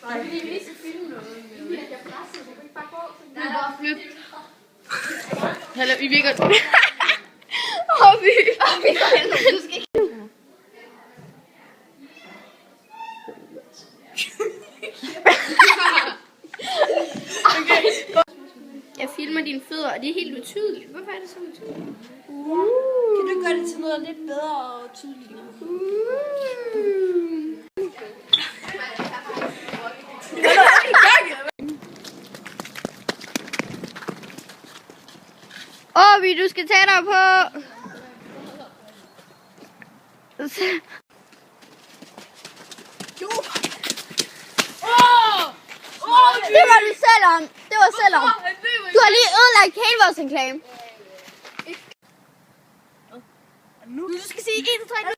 Nej, fordi vi lige skal filme noget. Jeg presser, du kan ikke bare gå. Du kan bare flytte. Hallo, vi virker... Du skal ikke... Jeg filmer dine fødder, og det er helt utydeligt. Hvorfor er det så utydeligt? Kan du gøre det til noget lidt bedre og tydeligt? Åh, du skal tage dig på. Det var du selv om. Det var selv om. Du har lige ødelagt hele vores reklame. Nu. Du skal sige 1, 2, 3.